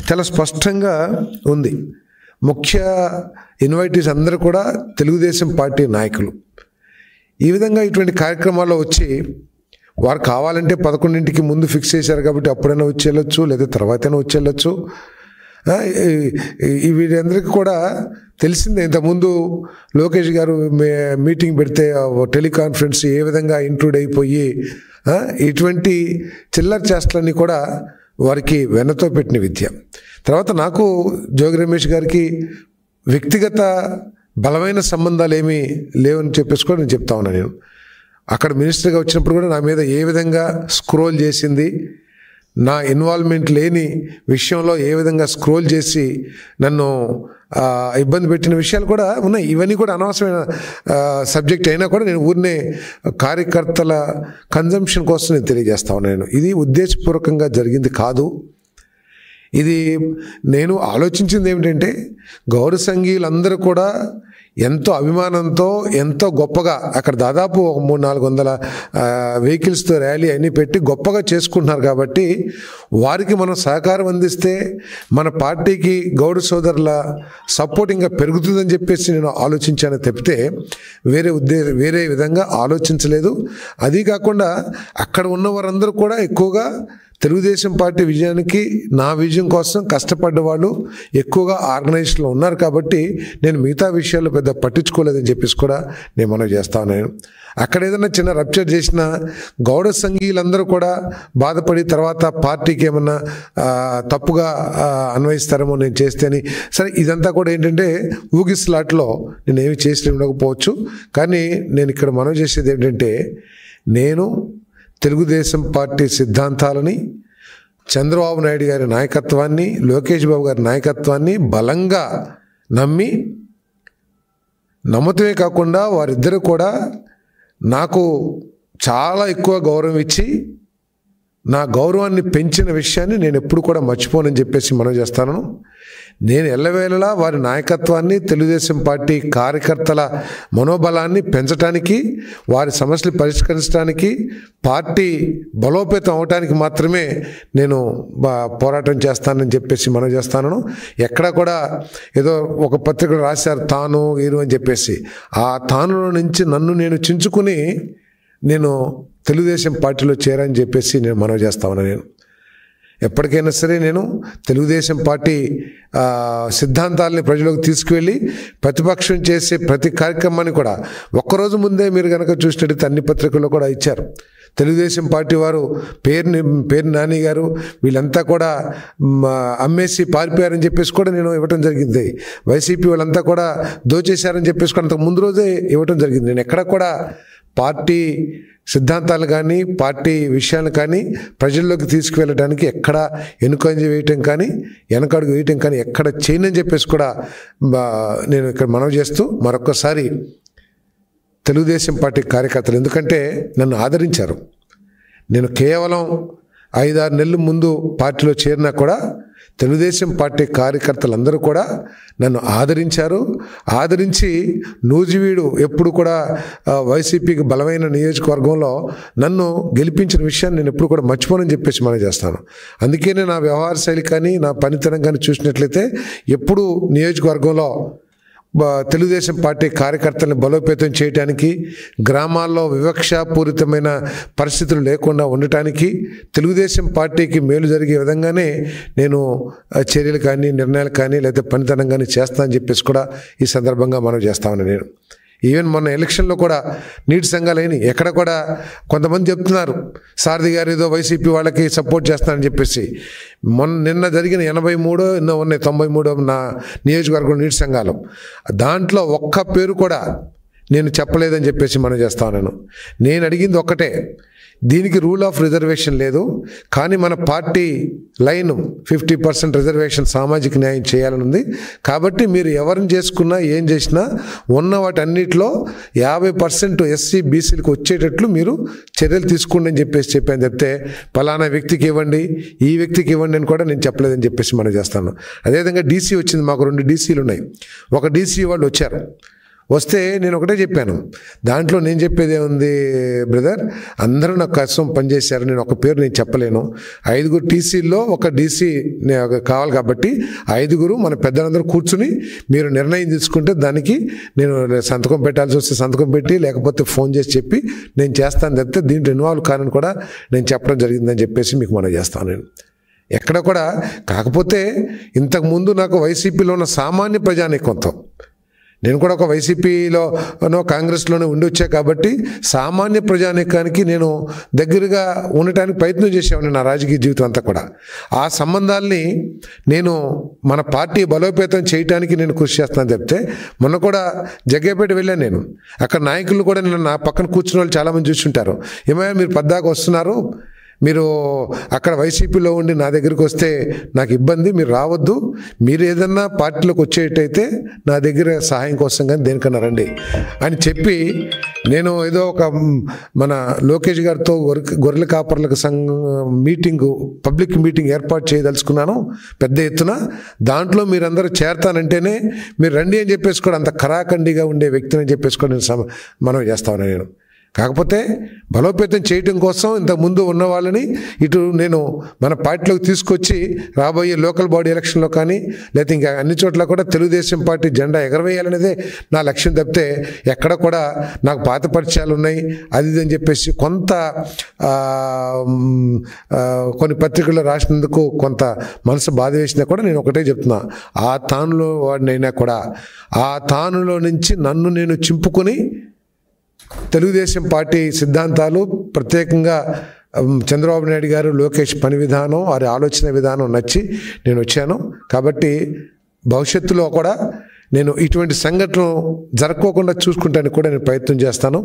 చాలా స్పష్టంగా ఉంది. ముఖ్య ఇన్వైటీస్ అందరూ కూడా తెలుగుదేశం పార్టీ నాయకులు. ఈ విధంగా ఇటువంటి కార్యక్రమాల్లో వచ్చి వారు కావాలంటే 11ంటికి ముందు ఫిక్స్ చేశారు కాబట్టి అప్పుడైనా వచ్చి వెళ్ళొచ్చు, లేదా తర్వాతైనా వచ్చి వెళ్ళొచ్చు. వీరందరికీ కూడా తెలిసిందే. ఇంతకుముందు లోకేష్ గారు మీటింగ్ పెడితే టెలికాన్ఫరెన్స్ ఏ విధంగా ఇంక్లూడ్ అయిపోయి ఇటువంటి చిల్లర చేష్టలన్నీ కూడా వారికి వెన్నతో పెట్టిన విద్య. తర్వాత నాకు జోగి రమేష్ గారికి వ్యక్తిగత బలమైన సంబంధాలు ఏమీ లేవని చెప్పేసి కూడా నేను చెప్తా ఉన్నాను. నేను అక్కడ మినిస్టర్గా వచ్చినప్పుడు కూడా నా మీద ఏ విధంగా స్క్రోల్ చేసింది, నా ఇన్వాల్వ్మెంట్ లేని విషయంలో ఏ విధంగా స్క్రోల్ చేసి నన్ను ఇబ్బంది పెట్టిన విషయాలు కూడా ఉన్నాయి. ఇవన్నీ కూడా అనవసరమైన సబ్జెక్ట్ అయినా కూడా నేను ఊరినే కార్యకర్తల కన్జంప్షన్ కోసం నేను తెలియజేస్తా ఉన్నాను. ఇది ఉద్దేశపూర్వకంగా జరిగింది కాదు. ఇది నేను ఆలోచించింది ఏమిటంటే, గౌర సంఘీయులందరూ కూడా ఎంతో అభిమానంతో ఎంతో గొప్పగా అక్కడ దాదాపు 300-400 వెహికల్స్తో ర్యాలీ అన్నీ పెట్టి గొప్పగా చేసుకుంటున్నారు. కాబట్టి వారికి మనం సహకారం అందిస్తే మన పార్టీకి గౌడ సోదరుల సపోర్ట్ ఇంకా పెరుగుతుందని చెప్పేసి నేను ఆలోచించాను తప్పితే వేరే విధంగా ఆలోచించలేదు. అది కాకుండా అక్కడ ఉన్న వారందరూ కూడా ఎక్కువగా తెలుగుదేశం పార్టీ విజయానికి నా విజయం కోసం కష్టపడ్డ వాళ్ళు ఎక్కువగా ఆర్గనైజేషన్లో ఉన్నారు. కాబట్టి నేను మిగతా విషయాల్లో పెద్ద పట్టించుకోలేదని చెప్పేసి కూడా నేను మనవి చేస్తా ఉన్నాను. అక్కడ ఏదైనా చిన్న రప్చర్ చేసిన గౌడ సంఘీయులందరూ కూడా బాధపడి తర్వాత పార్టీకి ఏమన్నా తప్పుగా అన్వయిస్తారేమో నేను చేస్తేని. సరే, ఇదంతా కూడా ఏంటంటే ఊగిస్లాట్లో నేను ఏమి చేసి ఉండకపోవచ్చు. కానీ నేను ఇక్కడ మనవి చేసేది ఏంటంటే, నేను తెలుగుదేశం పార్టీ సిద్ధాంతాలని, చంద్రబాబు నాయుడు గారి నాయకత్వాన్ని, లోకేష్ బాబు గారి నాయకత్వాన్ని బలంగా నమ్మతమే కాకుండా వారిద్దరూ కూడా నాకు చాలా ఎక్కువ గౌరవం ఇచ్చి నా గౌరవాన్ని పెంచిన విషయాన్ని నేను ఎప్పుడు కూడా మర్చిపోనని చెప్పేసి మనవి చేస్తాను. నేను ఎల్లవేళలా వారి నాయకత్వాన్ని, తెలుగుదేశం పార్టీ కార్యకర్తల మనోబలాన్ని పెంచడానికి, వారి సమస్యలు పరిష్కరించడానికి, పార్టీ బలోపేతం అవడానికి మాత్రమే నేను పోరాటం చేస్తానని చెప్పేసి మనం చేస్తాను. ఎక్కడ కూడా ఏదో ఒక పత్రికలు రాశారు తాను వీరు అని చెప్పేసి, ఆ తానులో నుంచి నన్ను నేను చించుకుని నేను తెలుగుదేశం పార్టీలో చేరని చెప్పేసి నేను మనవి చేస్తా ఉన్నాను. నేను ఎప్పటికైనా సరే నేను తెలుగుదేశం పార్టీ సిద్ధాంతాలని ప్రజలకు తీసుకువెళ్ళి ప్రతిపక్షం చేసే ప్రతి కార్యక్రమాన్ని కూడా ఒక్కరోజు ముందే మీరు కనుక చూసినట్టయితే అన్ని పత్రికల్లో కూడా ఇచ్చారు. తెలుగుదేశం పార్టీ వారు పేరు నాని గారు వీళ్ళంతా కూడా అమ్మేసి పారిపోయారని చెప్పేసి కూడా నేను ఇవ్వటం జరిగింది. వైసీపీ వాళ్ళంతా కూడా దోచేశారని చెప్పేసి కూడా అంతకు ముందు రోజే ఇవ్వటం జరిగింది. నేను ఎక్కడ కూడా పార్టీ సిద్ధాంతాలు కానీ పార్టీ విషయాలు కానీ ప్రజల్లోకి తీసుకువెళ్ళడానికి ఎక్కడ వెనుకంజ వేయటం కానీ వెనకడుగు వేయటం కానీ ఎక్కడ చేయనని చెప్పేసి కూడా నేను ఇక్కడ మనవి చేస్తూ మరొక్కసారి తెలుగుదేశం పార్టీ కార్యకర్తలు, ఎందుకంటే నన్ను ఆదరించారు. నేను కేవలం 5-6 నెలల ముందు పార్టీలో చేరినా కూడా తెలుగుదేశం పార్టీ కార్యకర్తలందరూ కూడా నన్ను ఆదరించి నూజివీడు ఎప్పుడు కూడా వైసీపీకి బలమైన నియోజకవర్గంలో నన్ను గెలిపించిన విషయాన్ని నేను ఎప్పుడు కూడా మర్చిపోనని చెప్పేసి మనం చేస్తాను. అందుకనే నా వ్యవహార శైలి కానీ నా పనితనం కానీ చూసినట్లయితే ఎప్పుడు నియోజకవర్గంలో తెలుగుదేశం పార్టీ కార్యకర్తలను బలోపేతం చేయడానికి, గ్రామాల్లో వివక్షాపూరితమైన పరిస్థితులు లేకుండా ఉండటానికి, తెలుగుదేశం పార్టీకి మేలు జరిగే విధంగానే నేను చర్యలు కానీ నిర్ణయాలు కానీ లేదా పనితనం కానీ చేస్తానని చెప్పేసి కూడా ఈ సందర్భంగా మనం చేస్తామని నేను ఈవెన్ మొన్న ఎలక్షన్లో కూడా నీటి సంఘాలని ఎక్కడ కూడా కొంతమంది చెప్తున్నారు సారథి గారు ఏదో వైసీపీ వాళ్ళకి సపోర్ట్ చేస్తానని చెప్పేసి. నిన్న జరిగిన 83 ఎన్నో ఉన్నాయి 93 నా నియోజకవర్గం నీటి సంఘాలు, దాంట్లో ఒక్క పేరు కూడా నేను చెప్పలేదని చెప్పేసి మనం చేస్తా ఉన్నాను. నేను అడిగింది ఒక్కటే, దీనికి రూల్ ఆఫ్ రిజర్వేషన్ లేదు, కానీ మన పార్టీ లైన్ 50% రిజర్వేషన్ సామాజిక న్యాయం చేయాలని ఉంది. కాబట్టి మీరు ఎవరిని చేసుకున్నా ఏం చేసినా ఉన్న వాటన్నిటిలో 50% ఎస్సీ బీసీలకు వచ్చేటట్లు మీరు చర్యలు తీసుకోండి అని చెప్పాను. చెప్తే పలానా వ్యక్తికి ఇవ్వండి, ఈ వ్యక్తికి ఇవ్వండి అని కూడా నేను చెప్పలేదని చెప్పేసి మనం చేస్తాను. అదేవిధంగా డీసీ వచ్చింది, మాకు 2 డీసీలు ఉన్నాయి. ఒక డీసీ వాళ్ళు వచ్చారు, వస్తే నేను ఒకటే చెప్పాను, దాంట్లో నేను చెప్పేది ఏముంది బ్రదర్, అందరూ నాకు కష్టం పనిచేశారు, నేను ఒక పేరు నేను చెప్పలేను. 5 టీసీల్లో ఒక డీసీ కావాలి కాబట్టి 5 మన పెద్దలందరూ కూర్చుని మీరు నిర్ణయం తీసుకుంటే దానికి నేను సంతకం పెట్టాల్సి వస్తే సంతకం పెట్టి, లేకపోతే ఫోన్ చేసి చెప్పి నేను చేస్తాను తప్పితే దీంట్లో ఇన్వాల్వ్ కానని కూడా నేను చెప్పడం జరిగిందని చెప్పేసి మీకు మనం చేస్తాను. నేను ఎక్కడ కూడా కాకపోతే ఇంతకుముందు నాకు వైసీపీలో ఉన్న సామాన్య ప్రజానీకంతో, నేను కూడా ఒక వైసీపీలోనో కాంగ్రెస్లోనే ఉండి వచ్చా కాబట్టి సామాన్య ప్రజానీకానికి నేను దగ్గరగా ఉండటానికి ప్రయత్నం చేసేవాడిని నా రాజకీయ జీవితం అంతా కూడా. ఆ సంబంధాల్ని నేను మన పార్టీ బలోపేతం చేయడానికి నేను కృషి చేస్తాను చెప్తే, మొన్న కూడా జగ్గేపేట వెళ్ళాను నేను. అక్కడ నాయకులు కూడా నేను నా పక్కన కూర్చున్న వాళ్ళు చాలామంది చూస్తుంటారు, ఏమయ్యా మీరు పద్దాకా వస్తున్నారు, మీరు అక్కడ వైసీపీలో ఉండి నా దగ్గరికి వస్తే నాకు ఇబ్బంది, మీరు రావద్దు, మీరు ఏదన్నా పార్టీలోకి వచ్చేటైతే నా దగ్గర సహాయం కోసం కానీ దేనికన్నా రండి అని చెప్పి, నేను ఏదో ఒక మన లోకేష్ గారితో గొర్రెల కాపర్లకు మీటింగు, పబ్లిక్ మీటింగ్ ఏర్పాటు చేయదలుచుకున్నాను పెద్ద ఎత్తున, దాంట్లో మీరందరూ చేరతానంటేనే మీరు రండి అని చెప్పేసి కూడా అంత ఖరాఖండిగా ఉండే వ్యక్తిని అని చెప్పేసి కూడా నేను మనం చేస్తాను. నేను కాకపోతే బలోపేతం చేయటం కోసం ఇంతకుముందు ఉన్న వాళ్ళని ఇటు నేను మన పార్టీలోకి తీసుకొచ్చి రాబోయే లోకల్ బాడీ ఎలక్షన్లో కానీ లేకపోతే ఇంకా అన్ని చోట్ల కూడా తెలుగుదేశం పార్టీ జెండా ఎగరవేయాలనేదే నా లక్ష్యం తప్పితే ఎక్కడ కూడా నాకు పాత పరిచయాలు ఉన్నాయి అది అని చెప్పేసి కొన్ని పత్రికల్లో రాసినందుకు కొంత మనసు బాధ వేసినా కూడా నేను ఒకటే చెప్తున్నా, ఆ తానులో వాడినైనా కూడా ఆ తానులో నుంచి నన్ను నేను చింపుకొని తెలుగుదేశం పార్టీ సిద్ధాంతాలు, ప్రత్యేకంగా చంద్రబాబు నాయుడు గారు లోకేష్ పని విధానం, వారి ఆలోచన విధానం నచ్చి నేను వచ్చాను. కాబట్టి భవిష్యత్తులో కూడా నేను ఇటువంటి సంఘటనలు జరగకోకుండా చూసుకుంటానికి కూడా నేను ప్రయత్నం చేస్తాను.